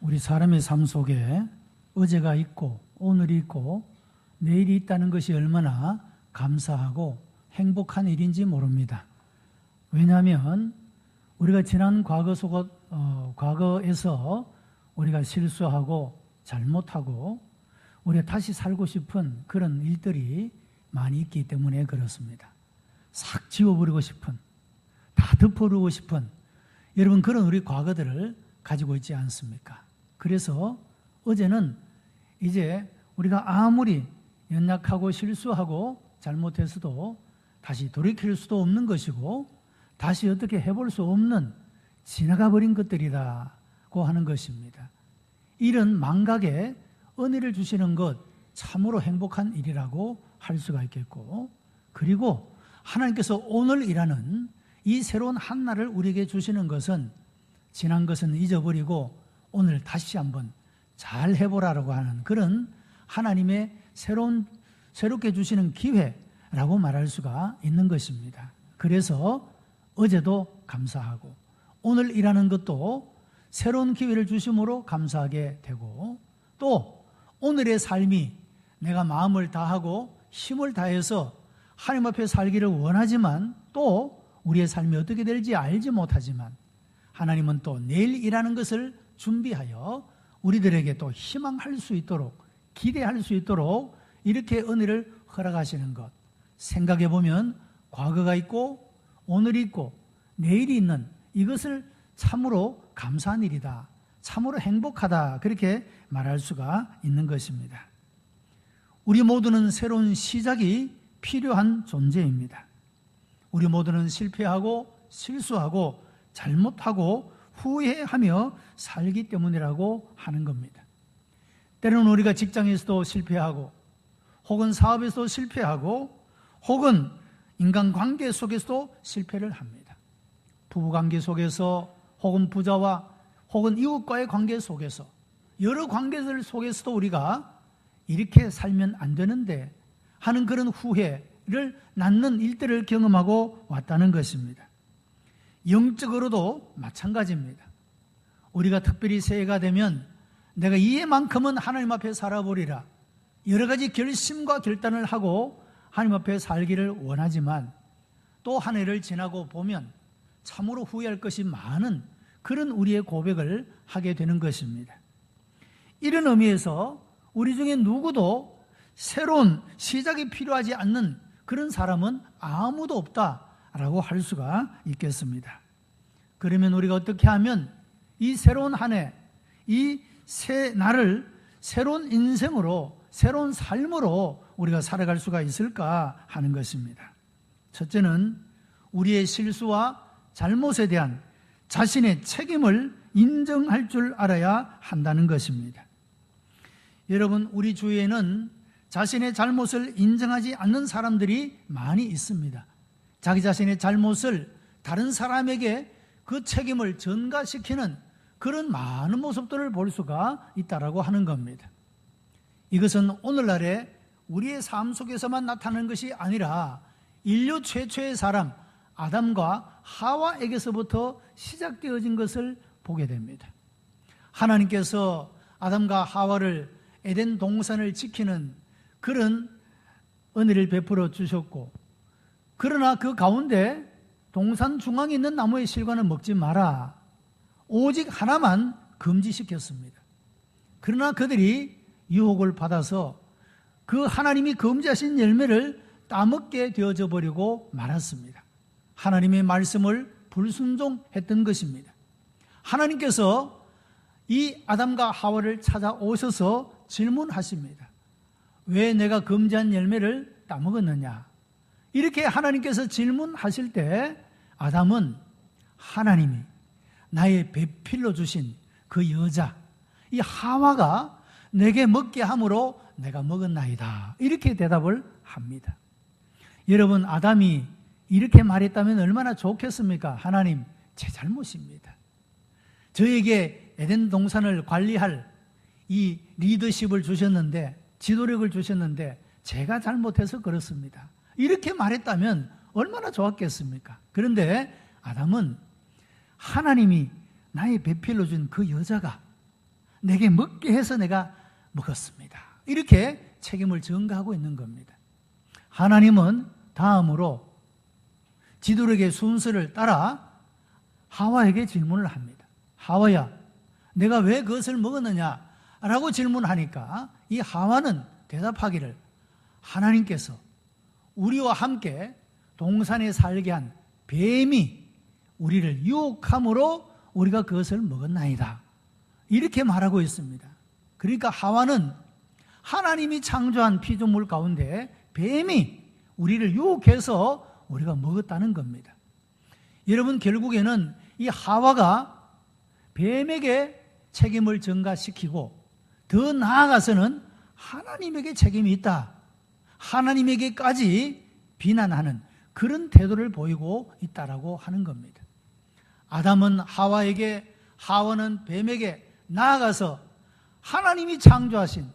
우리 사람의 삶 속에 어제가 있고 오늘이 있고 내일이 있다는 것이 얼마나 감사하고 행복한 일인지 모릅니다. 왜냐하면 우리가 지난 과거에서 우리가 실수하고 잘못하고 우리가 다시 살고 싶은 그런 일들이 많이 있기 때문에 그렇습니다. 싹 지워버리고 싶은, 다 덮어버리고 싶은 여러분 그런 우리 과거들을 가지고 있지 않습니까? 그래서 어제는 이제 우리가 아무리 연약하고 실수하고 잘못했어도 다시 돌이킬 수도 없는 것이고 다시 어떻게 해볼 수 없는 지나가 버린 것들이라고 하는 것입니다. 이런 망각에 은혜를 주시는 것 참으로 행복한 일이라고 할 수가 있겠고, 그리고 하나님께서 오늘이라는 이 새로운 한날을 우리에게 주시는 것은 지난 것은 잊어버리고 오늘 다시 한번 잘 해보라고 하는 그런 하나님의 새롭게 주시는 기회라고 말할 수가 있는 것입니다. 그래서 어제도 감사하고 오늘 일하는 것도 새로운 기회를 주심으로 감사하게 되고, 또 오늘의 삶이 내가 마음을 다하고 힘을 다해서 하나님 앞에 살기를 원하지만 또 우리의 삶이 어떻게 될지 알지 못하지만 하나님은 또 내일 일하는 것을 준비하여 우리들에게 또 희망할 수 있도록, 기대할 수 있도록 이렇게 은혜를 허락하시는 것, 생각해 보면 과거가 있고 오늘이 있고 내일이 있는 이것을 참으로 감사한 일이다, 참으로 행복하다, 그렇게 말할 수가 있는 것입니다. 우리 모두는 새로운 시작이 필요한 존재입니다. 우리 모두는 실패하고 실수하고 잘못하고 후회하며 살기 때문이라고 하는 겁니다. 때로는 우리가 직장에서도 실패하고 혹은 사업에서도 실패하고 혹은 인간관계 속에서도 실패를 합니다. 부부관계 속에서 혹은 부자와 혹은 이웃과의 관계 속에서 여러 관계들 속에서도 우리가 이렇게 살면 안 되는데 하는 그런 후회를 낳는 일들을 경험하고 왔다는 것입니다. 영적으로도 마찬가지입니다. 우리가 특별히 새해가 되면 내가 이해만큼은 하나님 앞에 살아보리라 여러 가지 결심과 결단을 하고 하나님 앞에 살기를 원하지만 또 한 해를 지나고 보면 참으로 후회할 것이 많은 그런 우리의 고백을 하게 되는 것입니다. 이런 의미에서 우리 중에 누구도 새로운 시작이 필요하지 않는 그런 사람은 아무도 없다라고 할 수가 있겠습니다. 그러면 우리가 어떻게 하면 이 새로운 한 해, 이 새 날을 새로운 인생으로, 새로운 삶으로 우리가 살아갈 수가 있을까 하는 것입니다. 첫째는 우리의 실수와 잘못에 대한 자신의 책임을 인정할 줄 알아야 한다는 것입니다. 여러분, 우리 주위에는 자신의 잘못을 인정하지 않는 사람들이 많이 있습니다. 자기 자신의 잘못을 다른 사람에게 그 책임을 전가시키는 그런 많은 모습들을 볼 수가 있다고 하는 겁니다. 이것은 오늘날에 우리의 삶 속에서만 나타나는 것이 아니라 인류 최초의 사람 아담과 하와에게서부터 시작되어진 것을 보게 됩니다. 하나님께서 아담과 하와를 에덴 동산을 지키는 그런 은혜를 베풀어 주셨고, 그러나 그 가운데 동산 중앙에 있는 나무의 실과는 먹지 마라, 오직 하나만 금지시켰습니다. 그러나 그들이 유혹을 받아서 그 하나님이 금지하신 열매를 따먹게 되어져 버리고 말았습니다. 하나님의 말씀을 불순종했던 것입니다. 하나님께서 이 아담과 하와를 찾아오셔서 질문하십니다. 왜 내가 금지한 열매를 따먹었느냐? 이렇게 하나님께서 질문하실 때 아담은 하나님이 나의 배필로 주신 그 여자, 이 하와가 내게 먹게 함으로 내가 먹었나이다, 이렇게 대답을 합니다. 여러분, 아담이 이렇게 말했다면 얼마나 좋겠습니까? 하나님, 제 잘못입니다. 저에게 에덴 동산을 관리할 이 리더십을 주셨는데, 지도력을 주셨는데 제가 잘못해서 그렇습니다. 이렇게 말했다면 얼마나 좋았겠습니까? 그런데 아담은 하나님이 나의 배필로 준 그 여자가 내게 먹게 해서 내가 먹었습니다. 이렇게 책임을 전가하고 있는 겁니다. 하나님은 다음으로 지도력의 순서를 따라 하와에게 질문을 합니다. 하와야, 내가 왜 그것을 먹었느냐? 라고 질문하니까 이 하와는 대답하기를, 하나님께서 우리와 함께 동산에 살게 한 뱀이 우리를 유혹함으로 우리가 그것을 먹었나이다. 이렇게 말하고 있습니다. 그러니까 하와는 하나님이 창조한 피조물 가운데 뱀이 우리를 유혹해서 우리가 먹었다는 겁니다. 여러분, 결국에는 이 하와가 뱀에게 책임을 전가시키고 더 나아가서는 하나님에게 책임이 있다, 하나님에게까지 비난하는 그런 태도를 보이고 있다라고 하는 겁니다. 아담은 하와에게, 하와는 뱀에게 나아가서 하나님이 창조하신,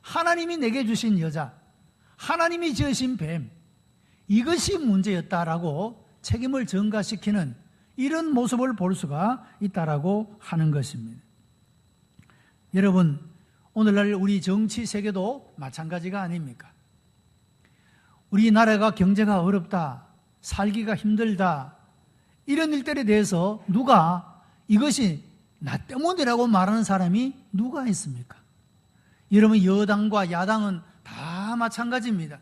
하나님이 내게 주신 여자, 하나님이 지으신 뱀, 이것이 문제였다라고 책임을 전가시키는 이런 모습을 볼 수가 있다라고 하는 것입니다. 여러분, 오늘날 우리 정치 세계도 마찬가지가 아닙니까? 우리나라가 경제가 어렵다, 살기가 힘들다, 이런 일들에 대해서 누가 이것이 나 때문이라고 말하는 사람이 누가 있습니까? 여러분, 여당과 야당은 다 마찬가지입니다.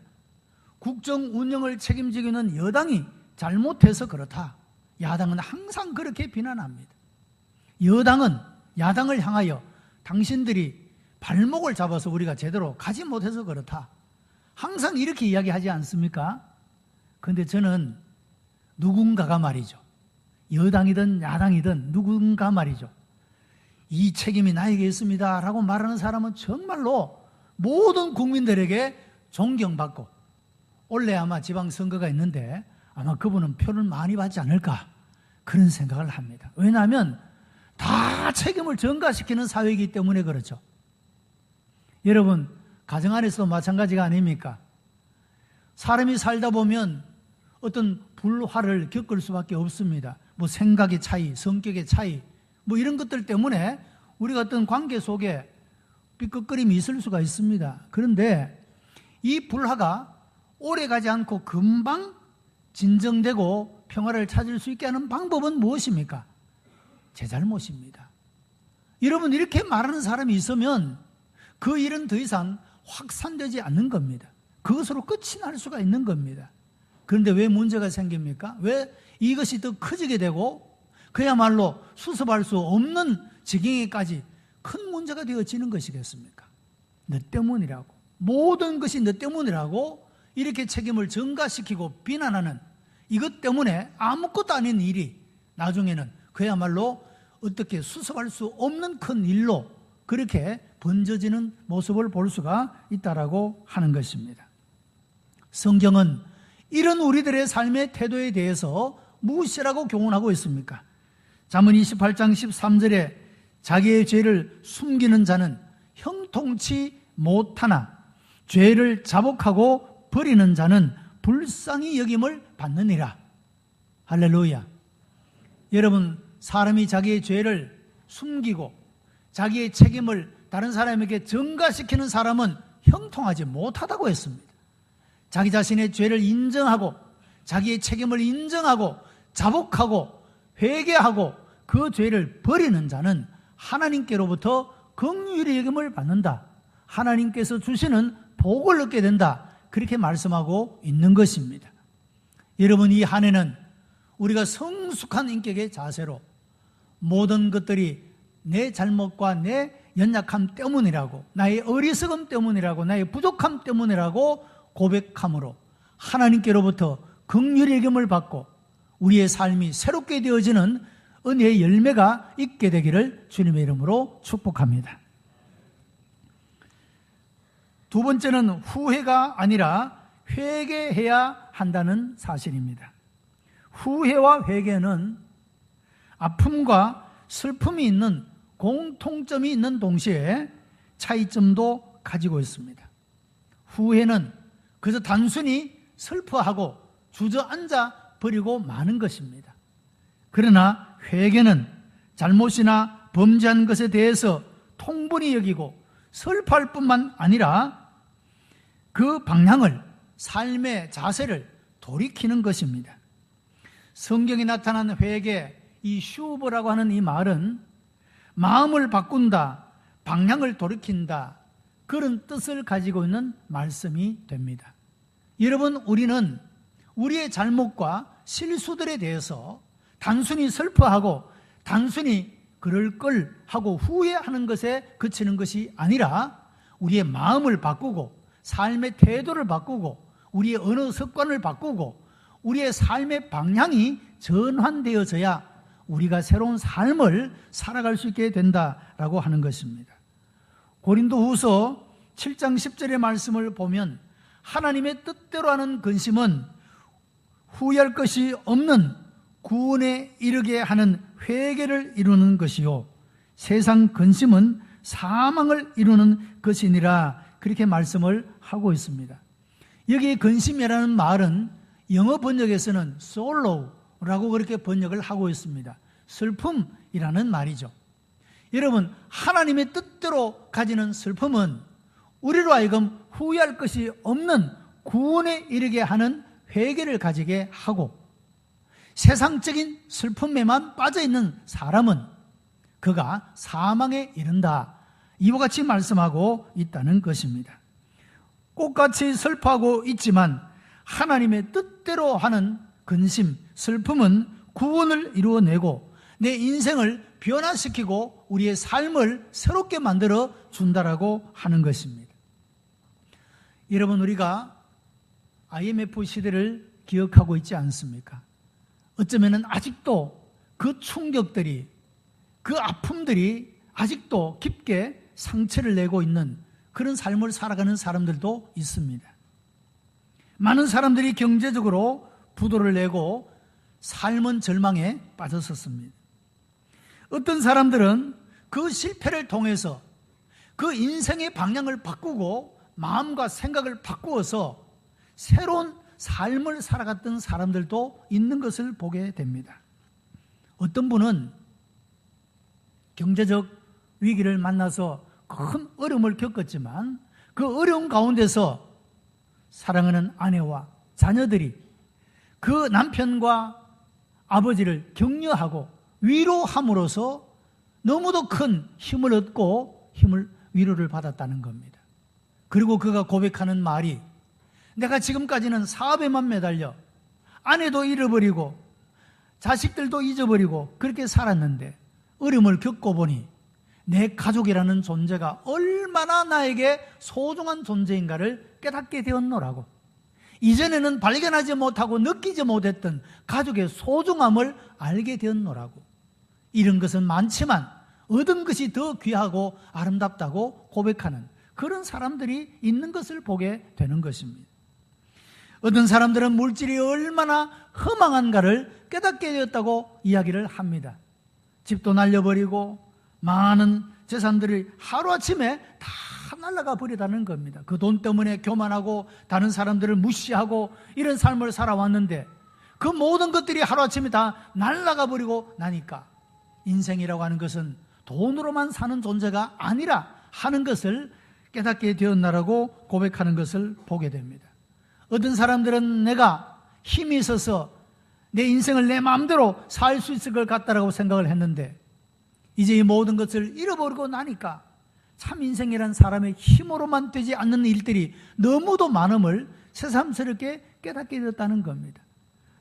국정 운영을 책임지기는 여당이 잘못해서 그렇다, 야당은 항상 그렇게 비난합니다. 여당은 야당을 향하여 당신들이 발목을 잡아서 우리가 제대로 가지 못해서 그렇다, 항상 이렇게 이야기하지 않습니까? 그런데 저는 누군가가 말이죠, 여당이든 야당이든 누군가 말이죠, 이 책임이 나에게 있습니다 라고 말하는 사람은 정말로 모든 국민들에게 존경받고, 올해 아마 지방선거가 있는데 아마 그분은 표를 많이 받지 않을까, 그런 생각을 합니다. 왜냐하면 다 책임을 전가시키는 사회이기 때문에 그렇죠. 여러분, 가정 안에서도 마찬가지가 아닙니까? 사람이 살다 보면 어떤 불화를 겪을 수밖에 없습니다. 뭐 생각의 차이, 성격의 차이, 뭐 이런 것들 때문에 우리가 어떤 관계 속에 삐걱거림이 있을 수가 있습니다. 그런데 이 불화가 오래 가지 않고 금방 진정되고 평화를 찾을 수 있게 하는 방법은 무엇입니까? 제 잘못입니다. 여러분, 이렇게 말하는 사람이 있으면 그 일은 더 이상 확산되지 않는 겁니다. 그것으로 끝이 날 수가 있는 겁니다. 그런데 왜 문제가 생깁니까? 왜 이것이 더 커지게 되고 그야말로 수습할 수 없는 지경에까지 큰 문제가 되어지는 것이겠습니까? 너 때문이라고, 모든 것이 너 때문이라고 이렇게 책임을 전가시키고 비난하는 이것 때문에 아무것도 아닌 일이 나중에는 그야말로 어떻게 수습할 수 없는 큰 일로 그렇게 번져지는 모습을 볼 수가 있다라고 하는 것입니다. 성경은 이런 우리들의 삶의 태도에 대해서 무엇이라고 교훈하고 있습니까? 잠언 28장 13절에 자기의 죄를 숨기는 자는 형통치 못하나 죄를 자복하고 버리는 자는 불쌍히 여김을 받느니라. 할렐루야. 여러분, 사람이 자기의 죄를 숨기고 자기의 책임을 다른 사람에게 전가시키는 사람은 형통하지 못하다고 했습니다. 자기 자신의 죄를 인정하고 자기의 책임을 인정하고 자복하고 회개하고 그 죄를 버리는 자는 하나님께로부터 긍휼의 여김을 받는다, 하나님께서 주시는 복을 얻게 된다, 그렇게 말씀하고 있는 것입니다. 여러분, 이 한 해는 우리가 성숙한 인격의 자세로 모든 것들이 내 잘못과 내 연약함 때문이라고, 나의 어리석음 때문이라고, 나의 부족함 때문이라고 고백함으로 하나님께로부터 긍휼의 여김을 받고 우리의 삶이 새롭게 되어지는 은혜의 열매가 있게 되기를 주님의 이름으로 축복합니다. 두 번째는 후회가 아니라 회개해야 한다는 사실입니다. 후회와 회개는 아픔과 슬픔이 있는 공통점이 있는 동시에 차이점도 가지고 있습니다. 후회는 그저 단순히 슬퍼하고 주저앉아 버리고 마는 것입니다. 그러나 회개는 잘못이나 범죄한 것에 대해서 통분히 여기고 슬퍼할 뿐만 아니라 그 방향을, 삶의 자세를 돌이키는 것입니다. 성경에 나타난 회개, 이 슈브라고 하는 이 말은 마음을 바꾼다, 방향을 돌이킨다, 그런 뜻을 가지고 있는 말씀이 됩니다. 여러분, 우리는 우리의 잘못과 실수들에 대해서 단순히 슬퍼하고 단순히 그럴 걸 하고 후회하는 것에 그치는 것이 아니라 우리의 마음을 바꾸고 삶의 태도를 바꾸고 우리의 언어 습관을 바꾸고 우리의 삶의 방향이 전환되어져야 우리가 새로운 삶을 살아갈 수 있게 된다라고 하는 것입니다. 고린도후서 7장 10절의 말씀을 보면 하나님의 뜻대로 하는 근심은 후회할 것이 없는 구원에 이르게 하는 회개를 이루는 것이요 세상 근심은 사망을 이루는 것이니라, 그렇게 말씀을 하고 있습니다. 여기 근심이라는 말은 영어 번역에서는 sorrow라고 그렇게 번역을 하고 있습니다. 슬픔이라는 말이죠. 여러분, 하나님의 뜻대로 가지는 슬픔은 우리로 하여금 후회할 것이 없는 구원에 이르게 하는 회개를 가지게 하고, 세상적인 슬픔에만 빠져있는 사람은 그가 사망에 이른다, 이와 같이 말씀하고 있다는 것입니다. 꽃같이 슬퍼하고 있지만 하나님의 뜻대로 하는 근심, 슬픔은 구원을 이루어내고 내 인생을 변화시키고 우리의 삶을 새롭게 만들어 준다라고 하는 것입니다. 여러분, 우리가 IMF 시대를 기억하고 있지 않습니까? 어쩌면 아직도 그 충격들이, 그 아픔들이 아직도 깊게 상처를 내고 있는 그런 삶을 살아가는 사람들도 있습니다. 많은 사람들이 경제적으로 부도를 내고 삶은 절망에 빠졌었습니다. 어떤 사람들은 그 실패를 통해서 그 인생의 방향을 바꾸고 마음과 생각을 바꾸어서 새로운 삶을 살아갔던 사람들도 있는 것을 보게 됩니다. 어떤 분은 경제적 위기를 만나서 큰 어려움을 겪었지만 그 어려움 가운데서 사랑하는 아내와 자녀들이 그 남편과 아버지를 격려하고 위로함으로써 너무도 큰 힘을 얻고 위로를 받았다는 겁니다. 그리고 그가 고백하는 말이, 내가 지금까지는 사업에만 매달려 아내도 잃어버리고 자식들도 잊어버리고 그렇게 살았는데 어려움을 겪어보니 내 가족이라는 존재가 얼마나 나에게 소중한 존재인가를 깨닫게 되었노라고. 이전에는 발견하지 못하고 느끼지 못했던 가족의 소중함을 알게 되었노라고. 잃은 것은 많지만 얻은 것이 더 귀하고 아름답다고 고백하는 그런 사람들이 있는 것을 보게 되는 것입니다. 어떤 사람들은 물질이 얼마나 허망한가를 깨닫게 되었다고 이야기를 합니다. 집도 날려버리고 많은 재산들이 하루아침에 다 날아가 버리다는 겁니다. 그 돈 때문에 교만하고 다른 사람들을 무시하고 이런 삶을 살아왔는데 그 모든 것들이 하루아침에 다 날아가 버리고 나니까 인생이라고 하는 것은 돈으로만 사는 존재가 아니라 하는 것을 깨닫게 되었나라고 고백하는 것을 보게 됩니다. 어떤 사람들은 내가 힘이 있어서 내 인생을 내 마음대로 살 수 있을 것 같다라고 생각을 했는데 이제 이 모든 것을 잃어버리고 나니까 참 인생이란 사람의 힘으로만 되지 않는 일들이 너무도 많음을 새삼스럽게 깨닫게 되었다는 겁니다.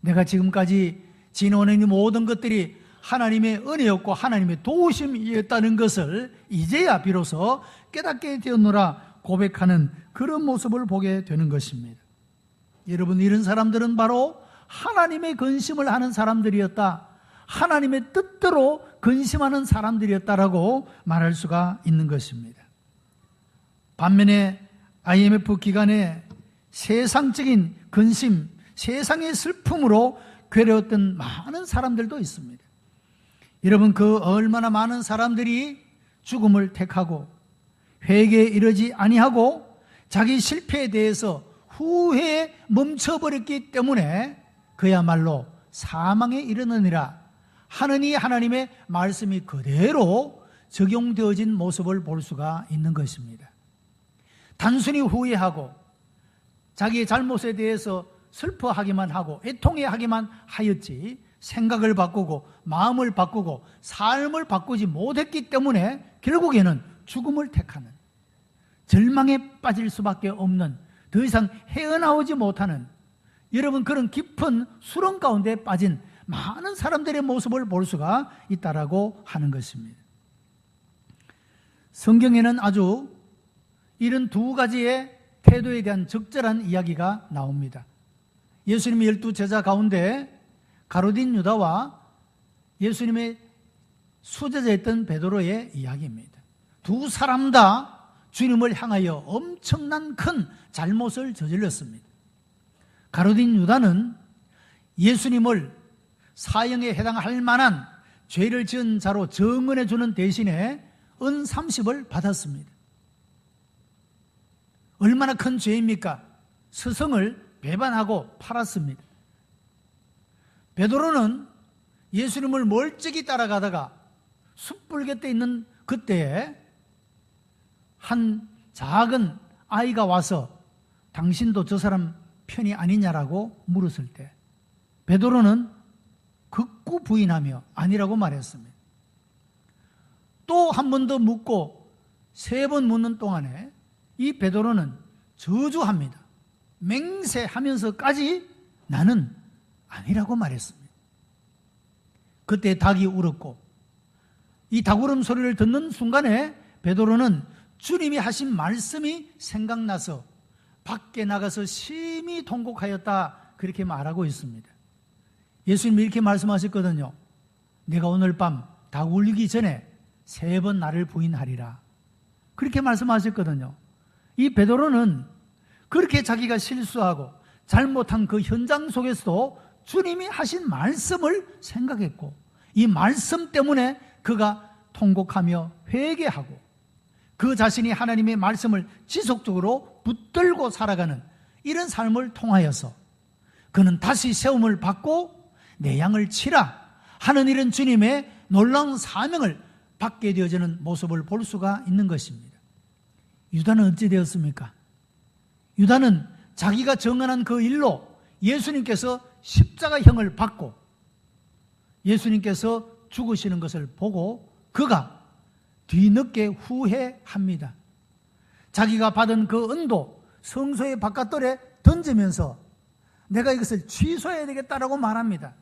내가 지금까지 지내온 이 모든 것들이 하나님의 은혜였고 하나님의 도우심이었다는 것을 이제야 비로소 깨닫게 되었노라 고백하는 그런 모습을 보게 되는 것입니다. 여러분, 이런 사람들은 바로 하나님의 근심을 하는 사람들이었다, 하나님의 뜻대로 근심하는 사람들이었다라고 말할 수가 있는 것입니다. 반면에 IMF 기간에 세상적인 근심, 세상의 슬픔으로 괴로웠던 많은 사람들도 있습니다. 여러분, 그 얼마나 많은 사람들이 죽음을 택하고 회개에 이르지 아니하고 자기 실패에 대해서 후회에 멈춰버렸기 때문에 그야말로 사망에 이르느니라 하느니 하나님의 말씀이 그대로 적용되어진 모습을 볼 수가 있는 것입니다. 단순히 후회하고 자기의 잘못에 대해서 슬퍼하기만 하고 애통해하기만 하였지 생각을 바꾸고 마음을 바꾸고 삶을 바꾸지 못했기 때문에 결국에는 죽음을 택하는, 절망에 빠질 수밖에 없는, 더 이상 헤어나오지 못하는, 여러분 그런 깊은 수렁 가운데 빠진 많은 사람들의 모습을 볼 수가 있다라고 하는 것입니다. 성경에는 아주 이런 두 가지의 태도에 대한 적절한 이야기가 나옵니다. 예수님의 12제자 가운데 가룟 유다와 예수님의 수제자였던 베드로의 이야기입니다. 두 사람 다 주님을 향하여 엄청난 큰 잘못을 저질렀습니다. 가룟 유다는 예수님을 사형에 해당할 만한 죄를 지은 자로 정언해 주는 대신에 은 30을 받았습니다. 얼마나 큰 죄입니까? 스승을 배반하고 팔았습니다. 베드로는 예수님을 멀찍이 따라가다가 숯불 곁에 있는 그때에 한 작은 아이가 와서 당신도 저 사람 편이 아니냐라고 물었을 때 베드로는 극구 부인하며 아니라고 말했습니다. 또 한 번 더 묻고 3번 묻는 동안에 이 베드로는 저주합니다. 맹세하면서까지 나는 아니라고 말했습니다. 그때 닭이 울었고 이 닭울음 소리를 듣는 순간에 베드로는 주님이 하신 말씀이 생각나서 밖에 나가서 심히 통곡하였다, 그렇게 말하고 있습니다. 예수님이 이렇게 말씀하셨거든요. 내가 오늘 밤 닭 울리기 전에 3번 나를 부인하리라, 그렇게 말씀하셨거든요. 이 베드로는 그렇게 자기가 실수하고 잘못한 그 현장 속에서도 주님이 하신 말씀을 생각했고 이 말씀 때문에 그가 통곡하며 회개하고 그 자신이 하나님의 말씀을 지속적으로 붙들고 살아가는 이런 삶을 통하여서 그는 다시 세움을 받고 내 양을 치라 하는 이런 주님의 놀라운 사명을 받게 되어지는 모습을 볼 수가 있는 것입니다. 유다는 어찌 되었습니까? 유다는 자기가 정언한 그 일로 예수님께서 십자가형을 받고 예수님께서 죽으시는 것을 보고 그가 뒤늦게 후회합니다. 자기가 받은 그 은도 성소의 바깥돌에 던지면서 내가 이것을 취소해야 되겠다라고 말합니다.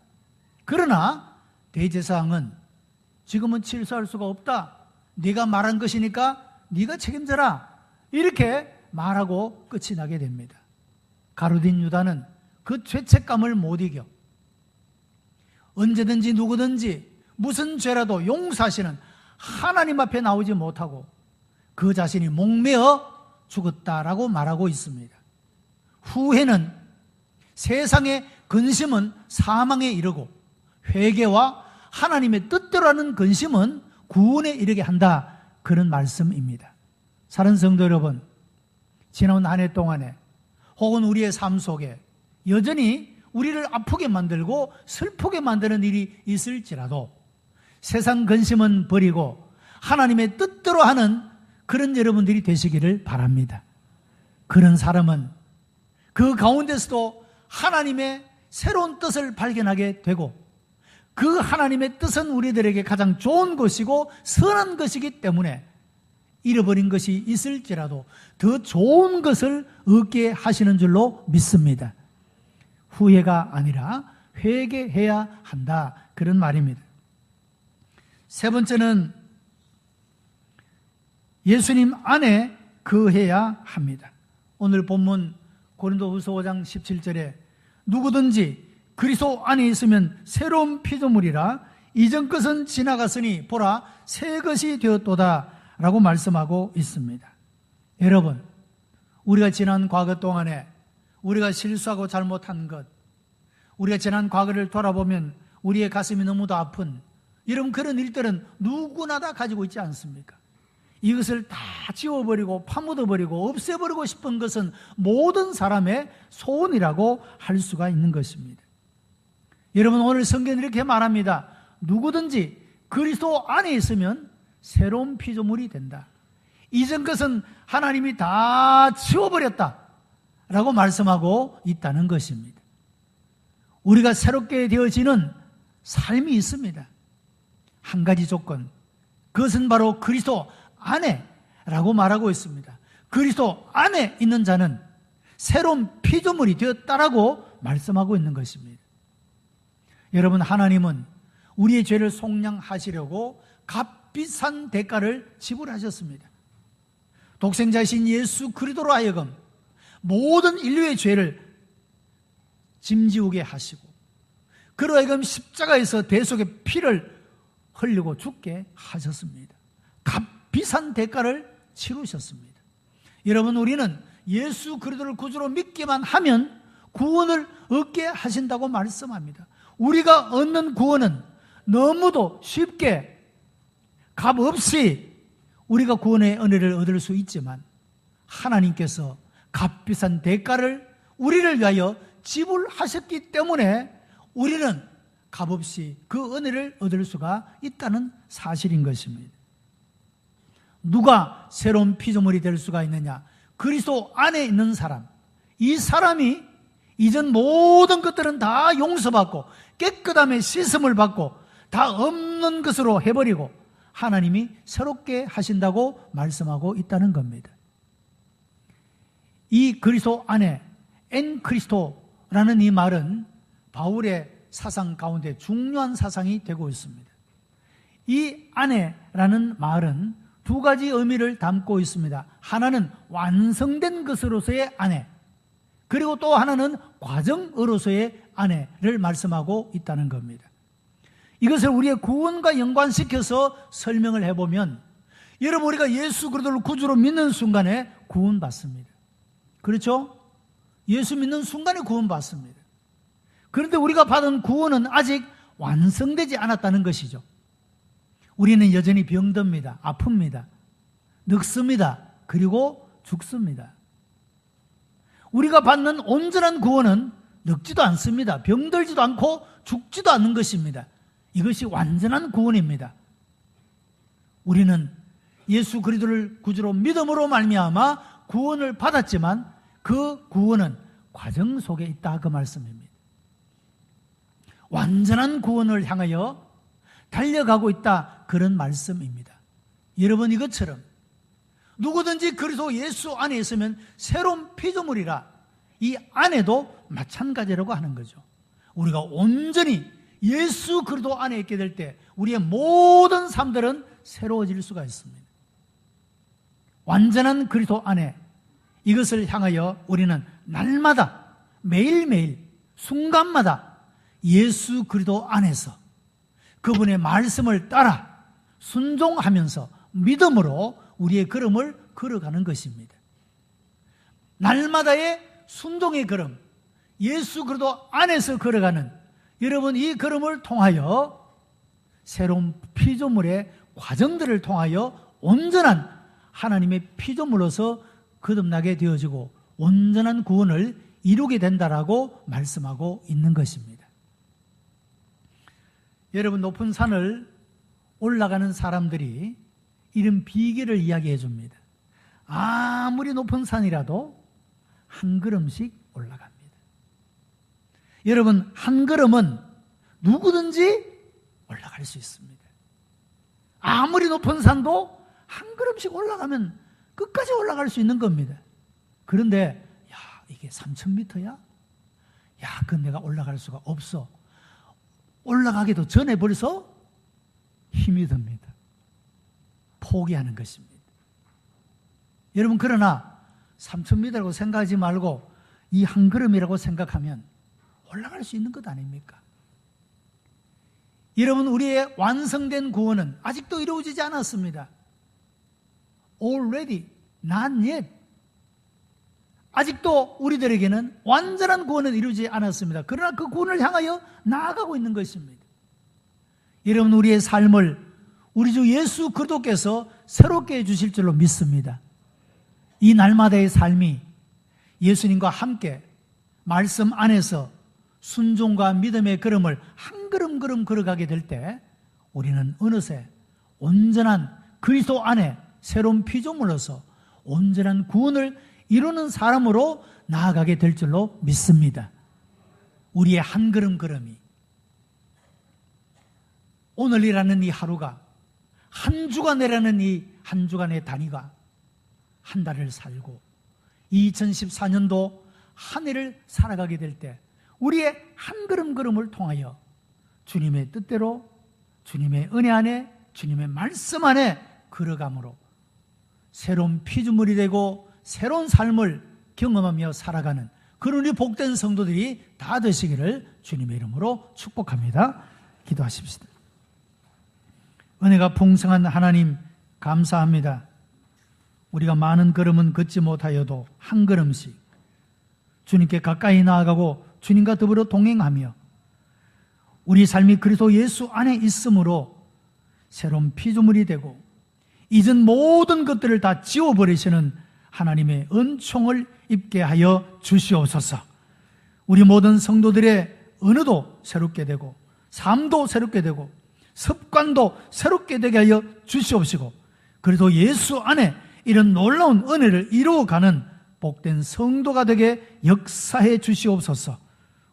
그러나 대제사장은 지금은 취소할 수가 없다, 네가 말한 것이니까 네가 책임져라, 이렇게 말하고 끝이 나게 됩니다. 가룟 유다는 그 죄책감을 못 이겨 언제든지 누구든지 무슨 죄라도 용서하시는 하나님 앞에 나오지 못하고 그 자신이 목매어 죽었다라고 말하고 있습니다. 후회는 세상의 근심은 사망에 이르고 회개와 하나님의 뜻대로 하는 근심은 구원에 이르게 한다, 그런 말씀입니다. 사랑하는 성도 여러분, 지난 한 해 동안에 혹은 우리의 삶 속에 여전히 우리를 아프게 만들고 슬프게 만드는 일이 있을지라도 세상 근심은 버리고 하나님의 뜻대로 하는 그런 여러분들이 되시기를 바랍니다. 그런 사람은 그 가운데서도 하나님의 새로운 뜻을 발견하게 되고 그 하나님의 뜻은 우리들에게 가장 좋은 것이고 선한 것이기 때문에 잃어버린 것이 있을지라도 더 좋은 것을 얻게 하시는 줄로 믿습니다. 후회가 아니라 회개해야 한다, 그런 말입니다. 세 번째는 예수님 안에 거해야 합니다. 오늘 본문 고린도후서 5장 17절에 누구든지 그리스도 안에 있으면 새로운 피조물이라 이전 것은 지나갔으니 보라 새 것이 되었도다 라고 말씀하고 있습니다. 여러분, 우리가 지난 과거 동안에 우리가 실수하고 잘못한 것, 우리가 지난 과거를 돌아보면 우리의 가슴이 너무도 아픈 이런 그런 일들은 누구나 다 가지고 있지 않습니까? 이것을 다 지워버리고 파묻어버리고 없애버리고 싶은 것은 모든 사람의 소원이라고 할 수가 있는 것입니다. 여러분, 오늘 성경은 이렇게 말합니다. 누구든지 그리스도 안에 있으면 새로운 피조물이 된다. 이전 것은 하나님이 다 지워버렸다 라고 말씀하고 있다는 것입니다. 우리가 새롭게 되어지는 삶이 있습니다. 한 가지 조건, 그것은 바로 그리스도 안에라고 말하고 있습니다. 그리스도 안에 있는 자는 새로운 피조물이 되었다라고 말씀하고 있는 것입니다. 여러분, 하나님은 우리의 죄를 속량하시려고 값비싼 대가를 지불하셨습니다. 독생자이신 예수 그리스도로 하여금 모든 인류의 죄를 짐지우게 하시고 그로 하여금 십자가에서 대속의 피를 흘리고 죽게 하셨습니다. 값비싼 대가를 치르셨습니다. 여러분, 우리는 예수 그리스도를 구주로 믿기만 하면 구원을 얻게 하신다고 말씀합니다. 우리가 얻는 구원은 너무도 쉽게 값없이 우리가 구원의 은혜를 얻을 수 있지만 하나님께서 값비싼 대가를 우리를 위하여 지불하셨기 때문에 우리는 값없이 그 은혜를 얻을 수가 있다는 사실인 것입니다. 누가 새로운 피조물이 될 수가 있느냐? 그리스도 안에 있는 사람. 이 사람이 이전 모든 것들은 다 용서받고 깨끗함에 씻음을 받고 다 없는 것으로 해버리고 하나님이 새롭게 하신다고 말씀하고 있다는 겁니다. 이 그리스도 안에 엔 크리스토라는 이 말은 바울의 사상 가운데 중요한 사상이 되고 있습니다. 이 안에라는 말은 두 가지 의미를 담고 있습니다. 하나는 완성된 것으로서의 안에, 그리고 또 하나는 과정으로서의 안에를 말씀하고 있다는 겁니다. 이것을 우리의 구원과 연관시켜서 설명을 해보면, 여러분, 우리가 예수 그리스도를 구주로 믿는 순간에 구원받습니다. 그렇죠? 예수 믿는 순간에 구원받습니다. 그런데 우리가 받은 구원은 아직 완성되지 않았다는 것이죠. 우리는 여전히 병듭니다. 아픕니다. 늙습니다. 그리고 죽습니다. 우리가 받는 온전한 구원은 늙지도 않습니다. 병들지도 않고 죽지도 않는 것입니다. 이것이 완전한 구원입니다. 우리는 예수 그리스도를 구주로 믿음으로 말미암아 구원을 받았지만 그 구원은 과정 속에 있다, 그 말씀입니다. 완전한 구원을 향하여 달려가고 있다, 그런 말씀입니다. 여러분, 이것처럼 누구든지 그리스도 예수 안에 있으면 새로운 피조물이라, 이 안에도 마찬가지라고 하는 거죠. 우리가 온전히 예수 그리스도 안에 있게 될 때 우리의 모든 삶들은 새로워질 수가 있습니다. 완전한 그리스도 안에, 이것을 향하여 우리는 날마다 매일매일 순간마다 예수 그리스도 안에서 그분의 말씀을 따라 순종하면서 믿음으로 우리의 걸음을 걸어가는 것입니다. 날마다의 순종의 걸음, 예수 그리스도 안에서 걸어가는 여러분, 이 걸음을 통하여 새로운 피조물의 과정들을 통하여 온전한 하나님의 피조물로서 거듭나게 되어지고 온전한 구원을 이루게 된다라고 말씀하고 있는 것입니다. 여러분, 높은 산을 올라가는 사람들이 이런 비결을 이야기해 줍니다. 아무리 높은 산이라도 한 걸음씩 올라갑니다. 여러분, 한 걸음은 누구든지 올라갈 수 있습니다. 아무리 높은 산도 한 걸음씩 올라가면 끝까지 올라갈 수 있는 겁니다. 그런데 야, 이게 3,000m야? 야, 그건 내가 올라갈 수가 없어. 올라가기도 전에 벌써 힘이 듭니다. 포기하는 것입니다. 여러분, 그러나 3,000m라고 생각하지 말고 이 한 걸음이라고 생각하면 올라갈 수 있는 것 아닙니까? 여러분, 우리의 완성된 구원은 아직도 이루어지지 않았습니다. Already, not yet. 아직도 우리들에게는 완전한 구원은 이루어지지 않았습니다. 그러나 그 구원을 향하여 나아가고 있는 것입니다. 여러분, 우리의 삶을 우리 주 예수 그리스도께서 새롭게 해주실 줄로 믿습니다. 이 날마다의 삶이 예수님과 함께 말씀 안에서 순종과 믿음의 걸음을 한 걸음 걸어가게 될 때 우리는 어느새 온전한 그리스도 안에 새로운 피조물로서 온전한 구원을 이루는 사람으로 나아가게 될 줄로 믿습니다. 우리의 한 걸음 걸음이, 오늘이라는 이 하루가, 한 주간이라는 이 한 주간의 단위가 한 달을 살고 2014년도 한 해를 살아가게 될 때 우리의 한 걸음 걸음을 통하여 주님의 뜻대로, 주님의 은혜 안에, 주님의 말씀 안에 걸어감으로 새로운 피조물이 되고 새로운 삶을 경험하며 살아가는 그런 우리 복된 성도들이 다 되시기를 주님의 이름으로 축복합니다. 기도하십시다. 은혜가 풍성한 하나님 감사합니다. 우리가 많은 걸음은 걷지 못하여도 한 걸음씩 주님께 가까이 나아가고 주님과 더불어 동행하며 우리 삶이 그리스도 예수 안에 있으므로 새로운 피조물이 되고 이전 모든 것들을 다 지워버리시는 하나님의 은총을 입게 하여 주시옵소서. 우리 모든 성도들의 언어도 새롭게 되고 삶도 새롭게 되고 습관도 새롭게 되게 하여 주시옵시고 그래도 예수 안에 이런 놀라운 은혜를 이루어가는 복된 성도가 되게 역사해 주시옵소서.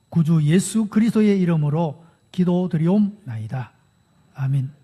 구주 예수 그리스도의 이름으로 기도드리옵나이다. 아멘.